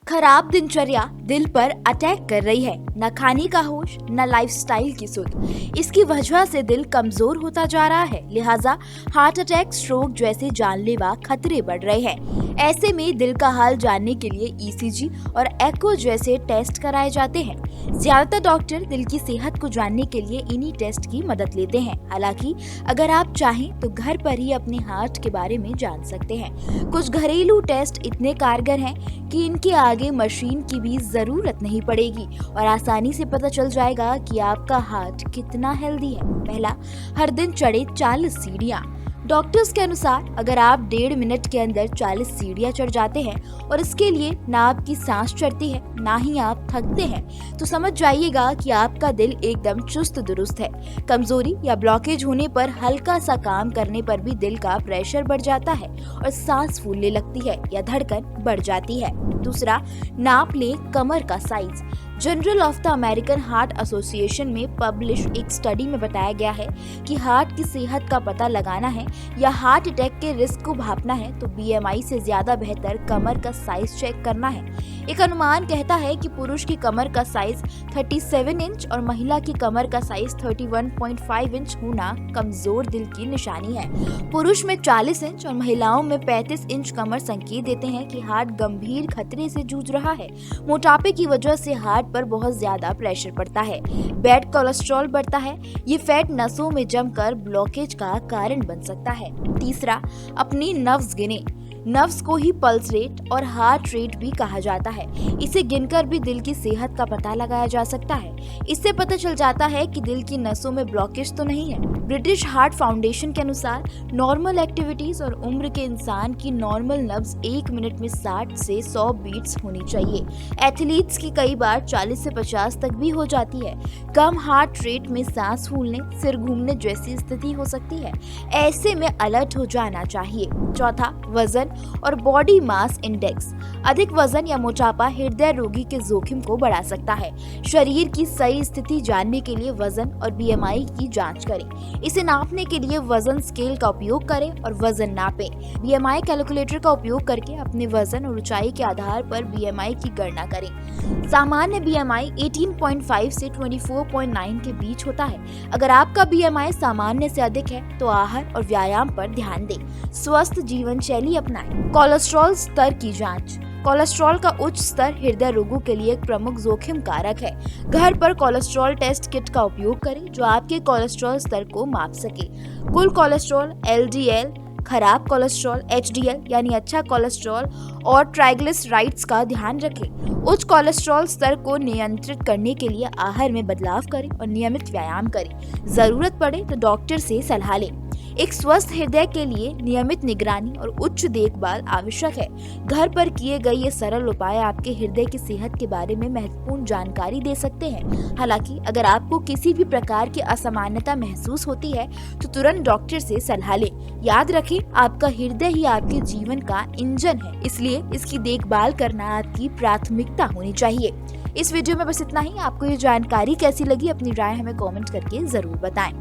खराब दिनचर्या दिल पर अटैक कर रही है। न खाने का होश, न लाइफस्टाइल की सुध। इसकी वजह से दिल कमजोर होता जा रहा है, लिहाजा हार्ट अटैक, स्ट्रोक जैसे जानलेवा खतरे बढ़ रहे हैं। ऐसे में दिल का हाल जानने के लिए ईसीजी और एको जैसे टेस्ट कराए जाते हैं। ज्यादातर डॉक्टर दिल की सेहत को जानने के लिए इन्हीं टेस्ट की मदद लेते हैं। हालांकि अगर आप चाहें तो घर पर ही अपने हार्ट के बारे में जान सकते हैं। कुछ घरेलू टेस्ट इतने कारगर हैं कि इनके आगे मशीन की भी जरूरत नहीं पड़ेगी और आसानी से पता चल जाएगा कि आपका हार्ट कितना हेल्दी है। पहला, हर दिन चढ़े 40 सीढ़ियां। डॉक्टर्स के अनुसार अगर आप 1.5 मिनट के अंदर 40 सीढ़ियां चढ़ जाते हैं और इसके लिए ना आपकी सांस चढ़ती है ना ही आप थकते हैं, तो समझ जाइएगा कि आपका दिल एकदम चुस्त दुरुस्त है। कमजोरी या ब्लॉकेज होने पर हल्का सा काम करने पर भी दिल का प्रेशर बढ़ जाता है और सांस फूलने लगती है या धड़कन बढ़ जाती है। दूसरा, नाप ले कमर का size. Journal of the American heart association में पब्लिश एक स्टडी में बताया गया है कि हार्ट की सेहत का पता लगाना है या हार्ट अटैक के रिस्क को भापना है तो बीएमआई से ज्यादा बेहतर कमर का साइज चेक करना है। एक अनुमान कहता है कि पुरुष की कमर का साइज 37 इंच और महिला की कमर का साइज 31.5 इंच होना कमजोर दिल की निशानी है। पुरुष में 40 इंच और महिलाओं में 35 इंच कमर संकेत देते हैं कि हार्ट गंभीर खतरे से जूझ रहा है। मोटापे की वजह से हार्ट पर बहुत ज्यादा प्रेशर पड़ता है। बैड कोलेस्ट्रॉल बढ़ता है, ये फैट नसों में जमकर ब्लॉकेज का कारण बन सकता है। तीसरा, अपनी नब्ज गिने। नब्ज को ही पल्स रेट और हार्ट रेट भी कहा जाता है। इसे गिनकर भी दिल की सेहत का पता लगाया जा सकता है। इससे पता चल जाता है कि दिल की नसों में ब्लॉकेज तो नहीं है। ब्रिटिश हार्ट फाउंडेशन के अनुसार नॉर्मल एक्टिविटीज और उम्र के इंसान की नॉर्मल नब्ज 1 मिनट में 60 से 100 बीट्स होनी चाहिए। एथलीट्स की कई बार 40 से 50 तक भी हो जाती है। कम हार्ट रेट में सांस फूलने, सिर घूमने जैसी स्थिति हो सकती है। ऐसे में अलर्ट हो जाना चाहिए। चौथा, वजन और बॉडी मास इंडेक्स। अधिक वजन या मोटापा हृदय रोगी के जोखिम को बढ़ा सकता है। शरीर की सही स्थिति जानने के लिए वजन और बीएमआई की जांच करें। इसे नापने के लिए वजन स्केल का उपयोग करें और वजन नापें। बीएमआई कैलकुलेटर का उपयोग करके अपने वजन और ऊंचाई के आधार पर बीएमआई की गणना करें। सामान्य बीएमआई 18.5 से 24.9 के बीच होता है। अगर आपका बीएमआई सामान्य से अधिक है तो आहार और व्यायाम पर ध्यान दें। स्वस्थ जीवन शैली अपनाएं। कोलेस्ट्रॉल स्तर की जांच। कोलेस्ट्रॉल का उच्च स्तर हृदय रोगों के लिए एक प्रमुख जोखिम कारक है। घर पर कोलेस्ट्रॉल टेस्ट किट का उपयोग करें जो आपके कोलेस्ट्रॉल स्तर को माप सके। कुल कोलेस्ट्रॉल, एलडीएल, खराब कोलेस्ट्रॉल, एचडीएल यानी अच्छा कोलेस्ट्रॉल और ट्राइग्लिसराइड्स का ध्यान रखें। उच्च कोलेस्ट्रॉल स्तर को नियंत्रित करने के लिए आहार में बदलाव करें और नियमित व्यायाम करें। जरूरत पड़े तो डॉक्टर से सलाह लें। एक स्वस्थ हृदय के लिए नियमित निगरानी और उच्च देखभाल आवश्यक है। घर पर किए गए ये सरल उपाय आपके हृदय की सेहत के बारे में महत्वपूर्ण जानकारी दे सकते हैं। हालांकि अगर आपको किसी भी प्रकार की असामान्यता महसूस होती है तो तुरंत डॉक्टर से सलाह लें। याद रखें, आपका हृदय ही आपके जीवन का इंजन है, इसलिए इसकी देखभाल करना आपकी प्राथमिकता होनी चाहिए। इस वीडियो में बस इतना ही। आपको ये जानकारी कैसी लगी, अपनी राय हमें कमेंट करके जरूर बताएं।